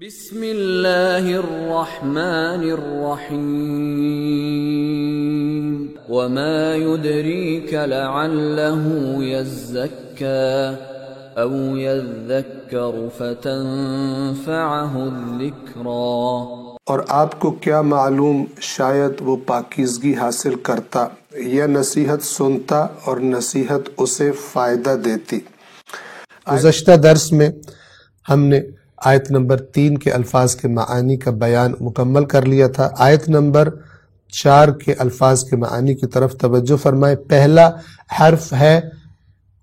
بسم اللہ الرحمن الرحیم وما يدریک لعلہ یزکی او یذکر فتنفعہ الذکریٰ۔ اور آپ کو کیا معلوم شاید وہ پاکیزگی حاصل کرتا یا نصیحت سنتا اور نصیحت اسے فائدہ دیتی۔ گزشتہ درس میں ہم نے آیت نمبر 3 کے الفاظ کے معانی کا بیان مکمل کر لیا تھا۔ آیت نمبر 4 کے الفاظ کے معانی کی طرف توجہ فرمائیں۔ پہلا حرف ہے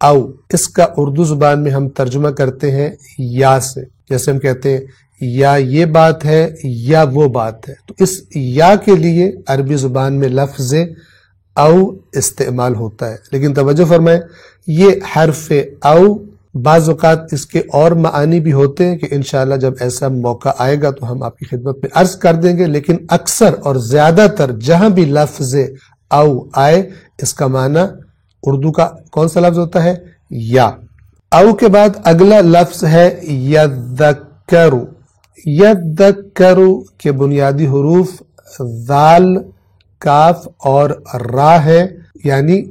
او، اس کا اردو زبان میں ہم ترجمہ کرتے ہیں یا سے، جیسے ہم کہتے ہیں یا یہ بات ہے یا وہ بات ہے، تو اس یا کے لیے عربی زبان میں لفظ او استعمال ہوتا ہے، لیکن توجہ فرمائیں یہ حرف او بعض اوقات اس کے اور معانی بھی ہوتے ہیں کہ انشاءاللہ جب ایسا موقع آئے گا تو ہم آپ کی خدمت میں عرض کر دیں گے، لیکن اکثر اور زیادہ تر جہاں بھی لفظ او آئے اس کا معنی اردو کا کون سا لفظ ہوتا ہے؟ یا۔ او کے بعد اگلا لفظ ہے یذکرو۔ یذکرو کے بنیادی حروف ذال، کاف اور را ہے، یعنی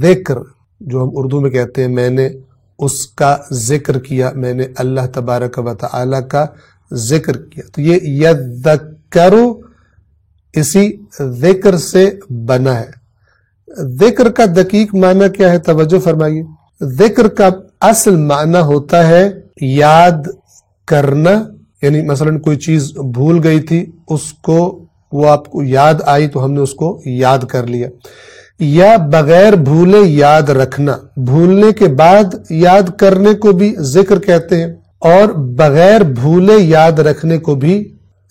ذکر جو ہم اردو میں کہتے ہیں میں نے اس کا ذکر کیا، میں نے اللہ تبارک و تعالی کا ذکر کیا، تو یہ یذکرو اسی ذکر سے بنا ہے۔ ذکر کا دقیق معنی کیا ہے؟ توجہ فرمائیے۔ ذکر کا اصل معنی ہوتا ہے یاد کرنا، یعنی مثلا کوئی چیز بھول گئی تھی، اس کو وہ آپ کو یاد آئی تو ہم نے اس کو یاد کر لیا، یا بغیر بھولے یاد رکھنا، بھولنے کے بعد یاد کرنے کو بھی ذکر کہتے ہیں، اور بغیر بھولے یاد رکھنے کو بھی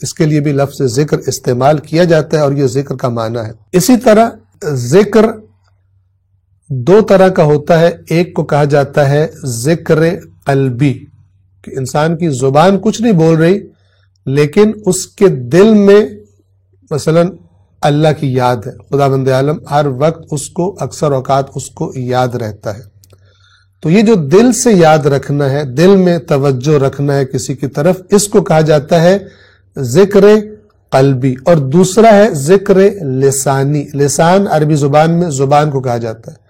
اس کے لیے بھی لفظ ذکر استعمال کیا جاتا ہے، اور یہ ذکر کا معنی ہے۔ اسی طرح ذکر دو طرح کا ہوتا ہے، ایک کو کہا جاتا ہے ذکر قلبی، کہ انسان کی زبان کچھ نہیں بول رہی لیکن اس کے دل میں مثلا اللہ کی یاد ہے، خداوند عالم ہر وقت اس کو اکثر اوقات اس کو یاد رہتا ہے، تو یہ جو دل سے یاد رکھنا ہے، دل میں توجہ رکھنا ہے کسی کی طرف، اس کو کہا جاتا ہے ذکر قلبی۔ اور دوسرا ہے ذکر لسانی۔ لسان عربی زبان میں زبان کو کہا جاتا ہے۔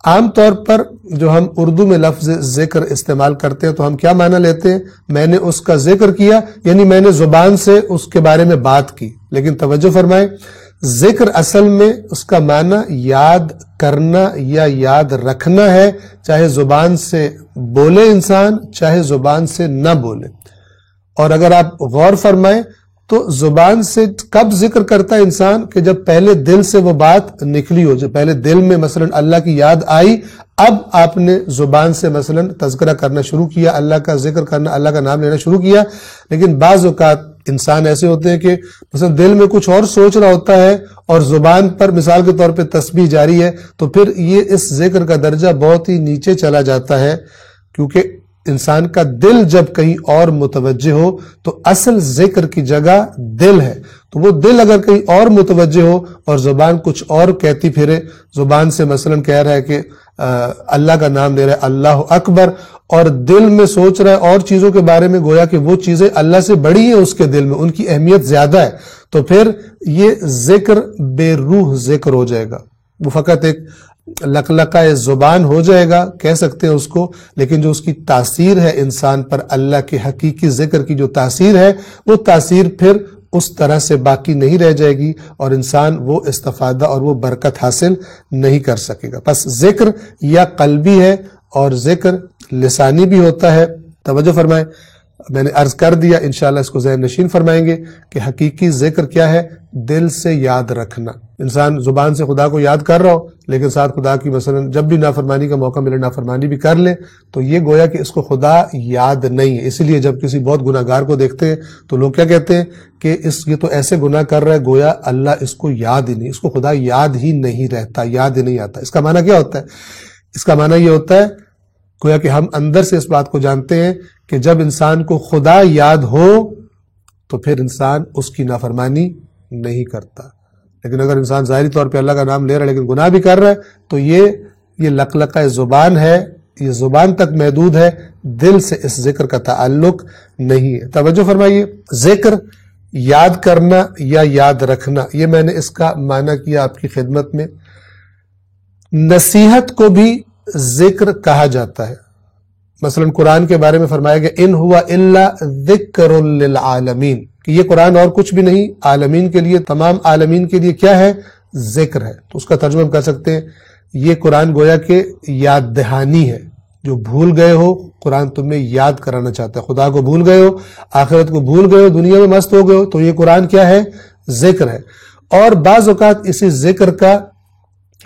عام طور پر جو ہم اردو میں لفظ ذکر استعمال کرتے ہیں تو ہم کیا معنی لیتے ہیں؟ میں نے اس کا ذکر کیا، یعنی میں نے زبان سے اس کے بارے میں بات کی، لیکن توجہ فرمائیں ذکر اصل میں اس کا معنی یاد کرنا یا یاد رکھنا ہے، چاہے زبان سے بولے انسان چاہے زبان سے نہ بولے۔ اور اگر آپ غور فرمائیں تو زبان سے کب ذکر کرتا ہے انسان؟ کہ جب پہلے دل سے وہ بات نکلی ہو، جب پہلے دل میں مثلا اللہ کی یاد آئی، اب آپ نے زبان سے مثلا تذکرہ کرنا شروع کیا، اللہ کا ذکر کرنا، اللہ کا نام لینا شروع کیا۔ لیکن بعض اوقات انسان ایسے ہوتے ہیں کہ مثلا دل میں کچھ اور سوچ رہا ہوتا ہے اور زبان پر مثال کے طور پہ تسبیح جاری ہے، تو پھر یہ اس ذکر کا درجہ بہت ہی نیچے چلا جاتا ہے، کیونکہ انسان کا دل جب کہیں اور متوجہ ہو تو اصل ذکر کی جگہ دل ہے، تو وہ دل اگر کہیں اور متوجہ ہو اور زبان کچھ اور کہتی پھرے، زبان سے مثلا کہہ رہا ہے کہ اللہ کا نام لے رہا ہے اللہ اکبر، اور دل میں سوچ رہا ہے اور چیزوں کے بارے میں، گویا کہ وہ چیزیں اللہ سے بڑی ہیں، اس کے دل میں ان کی اہمیت زیادہ ہے، تو پھر یہ ذکر بے روح ذکر ہو جائے گا، وہ فقط ایک لقلقہ زبان ہو جائے گا، کہہ سکتے ہیں اس کو، لیکن جو اس کی تاثیر ہے انسان پر، اللہ کے حقیقی ذکر کی جو تاثیر ہے، وہ تاثیر پھر اس طرح سے باقی نہیں رہ جائے گی، اور انسان وہ استفادہ اور وہ برکت حاصل نہیں کر سکے گا۔ پس ذکر یا قلبی ہے اور ذکر لسانی بھی ہوتا ہے۔ توجہ فرمائیں، میں نے عرض کر دیا، انشاءاللہ اس کو ذہن نشین فرمائیں گے کہ حقیقی ذکر کیا ہے؟ دل سے یاد رکھنا۔ انسان زبان سے خدا کو یاد کر رہا ہو لیکن ساتھ خدا کی مثلا جب بھی نافرمانی کا موقع ملے نافرمانی بھی کر لے، تو یہ گویا کہ اس کو خدا یاد نہیں ہے۔ اسی لیے جب کسی بہت گناہگار کو دیکھتے ہیں تو لوگ کیا کہتے ہیں کہ یہ تو ایسے گناہ کر رہا ہے گویا اللہ اس کو یاد ہی نہیں، اس کو خدا یاد ہی نہیں رہتا، یاد ہی نہیں آتا۔ اس کا معنی کیا ہوتا ہے؟ اس کا معنی یہ ہوتا ہے گویا کہ ہم اندر سے اس بات کو جانتے ہیں کہ جب انسان کو خدا یاد ہو تو پھر انسان اس کی نافرمانی نہیں کرتا، لیکن اگر انسان ظاہری طور پہ اللہ کا نام لے رہا ہے لیکن گناہ بھی کر رہا ہے تو یہ لقلقہ زبان ہے، یہ زبان تک محدود ہے، دل سے اس ذکر کا تعلق نہیں ہے۔ توجہ فرمائیے، ذکر یاد کرنا یا یاد رکھنا، یہ میں نے اس کا معنی کیا آپ کی خدمت میں۔ نصیحت کو بھی ذکر کہا جاتا ہے۔ مثلا قرآن کے بارے میں فرمایا گیا ان ہوا الا ذکر للعالمین، کہ یہ قرآن اور کچھ بھی نہیں، عالمین کے لیے، تمام عالمین کے لیے کیا ہے؟ ذکر ہے۔ تو اس کا ترجمہ ہم کہہ سکتے ہیں یہ قرآن گویا کہ یاد دہانی ہے، جو بھول گئے ہو قرآن تمہیں یاد کرانا چاہتا ہے، خدا کو بھول گئے ہو، آخرت کو بھول گئے ہو، دنیا میں مست ہو گئے ہو، تو یہ قرآن کیا ہے؟ ذکر ہے۔ اور بعض اوقات اسی ذکر کا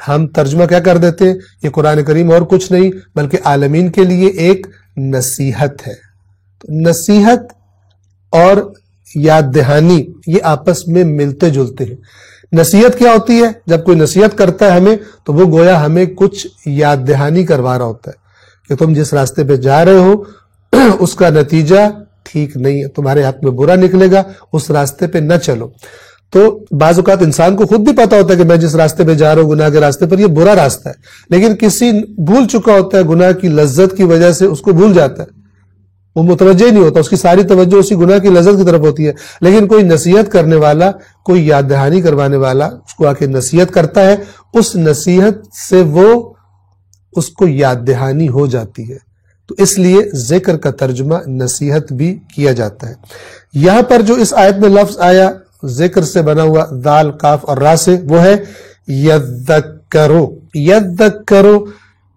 ہم ترجمہ کیا کر دیتے ہیں؟ یہ قرآن کریم اور کچھ نہیں بلکہ عالمین کے لیے ایک نصیحت ہے۔ تو نصیحت اور یاد دہانی یہ آپس میں ملتے جلتے ہیں۔ نصیحت کیا ہوتی ہے؟ جب کوئی نصیحت کرتا ہے ہمیں تو وہ گویا ہمیں کچھ یاد دہانی کروا رہا ہوتا ہے کہ تم جس راستے پہ جا رہے ہو اس کا نتیجہ ٹھیک نہیں ہے، تمہارے ہاتھ میں برا نکلے گا، اس راستے پہ نہ چلو۔ تو بعض اوقات انسان کو خود بھی پتا ہوتا ہے کہ میں جس راستے پہ جا رہا ہوں گناہ کے راستے پر، یہ برا راستہ ہے، لیکن کسی بھول چکا ہوتا ہے گناہ کی لذت کی وجہ سے، اس کو بھول جاتا ہے، وہ متوجہ نہیں ہوتا، اس کی ساری توجہ اسی گناہ کی لذت کی طرف ہوتی ہے۔ لیکن کوئی نصیحت کرنے والا، کوئی یاد دہانی کروانے والا اس کو آ کے نصیحت کرتا ہے، اس نصیحت سے وہ اس کو یاد دہانی ہو جاتی ہے۔ تو اس لیے ذکر کا ترجمہ نصیحت بھی کیا جاتا ہے۔ یہاں پر جو اس آیت میں لفظ آیا ذکر سے بنا ہوا دال کاف اور را سے، وہ ہے یذکرو۔ یذکرو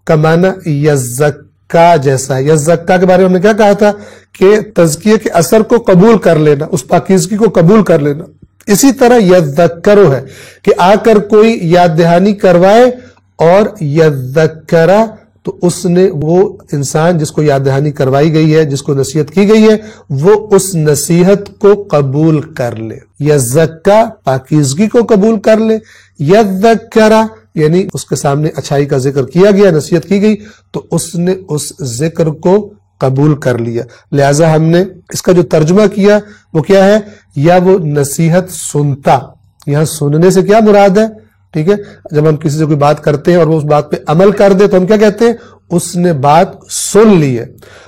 کا معنی یزکا جیسا ہے۔ یزکا کے بارے میں ہم نے کیا کہا تھا کہ تزکیہ کے اثر کو قبول کر لینا، اس پاکیزگی کو قبول کر لینا۔ اسی طرح یذکرو ہے کہ آ کر کوئی یاد دہانی کروائے، اور یذکرہ تو اس نے، وہ انسان جس کو یاد دہانی کروائی گئی ہے، جس کو نصیحت کی گئی ہے، وہ اس نصیحت کو قبول کر لے۔ یزکا پاکیزگی کو قبول کر لے، یذکرہ یعنی اس کے سامنے اچھائی کا ذکر کیا گیا، نصیحت کی گئی تو اس نے اس ذکر کو قبول کر لیا۔ لہٰذا ہم نے اس کا جو ترجمہ کیا وہ کیا ہے؟ یا وہ نصیحت سنتا۔ یہاں سننے سے کیا مراد ہے؟ ٹھیک ہے، جب ہم کسی سے کوئی بات کرتے ہیں اور وہ اس بات پہ عمل کر دے تو ہم کیا کہتے ہیں؟ اس نے بات سن لی ہے۔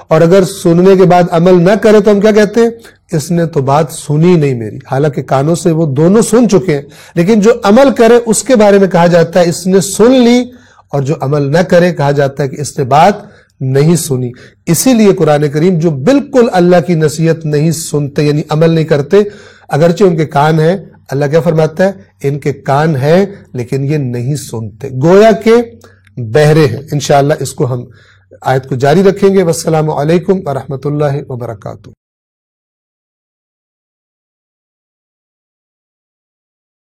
اور اگر سننے کے بعد عمل نہ کرے تو ہم کیا کہتے ہیں؟ اس نے تو بات سنی نہیں میری، حالانکہ کانوں سے وہ دونوں سن چکے ہیں، لیکن جو عمل کرے اس کے بارے میں کہا جاتا ہے اس نے سن لی، اور جو عمل نہ کرے کہا جاتا ہے کہ اس نے بات نہیں سنی۔ اسی لیے قرآن کریم جو بالکل اللہ کی نصیحت نہیں سنتے یعنی عمل نہیں کرتے، اگرچہ ان کے کان ہیں، اللہ کیا فرماتا ہے؟ ان کے کان ہیں لیکن یہ نہیں سنتے، گویا کہ بہرے ہیں۔ انشاءاللہ اس کو ہم آیت کو جاری رکھیں گے۔ والسلام علیکم ورحمۃ اللہ وبرکاتہ۔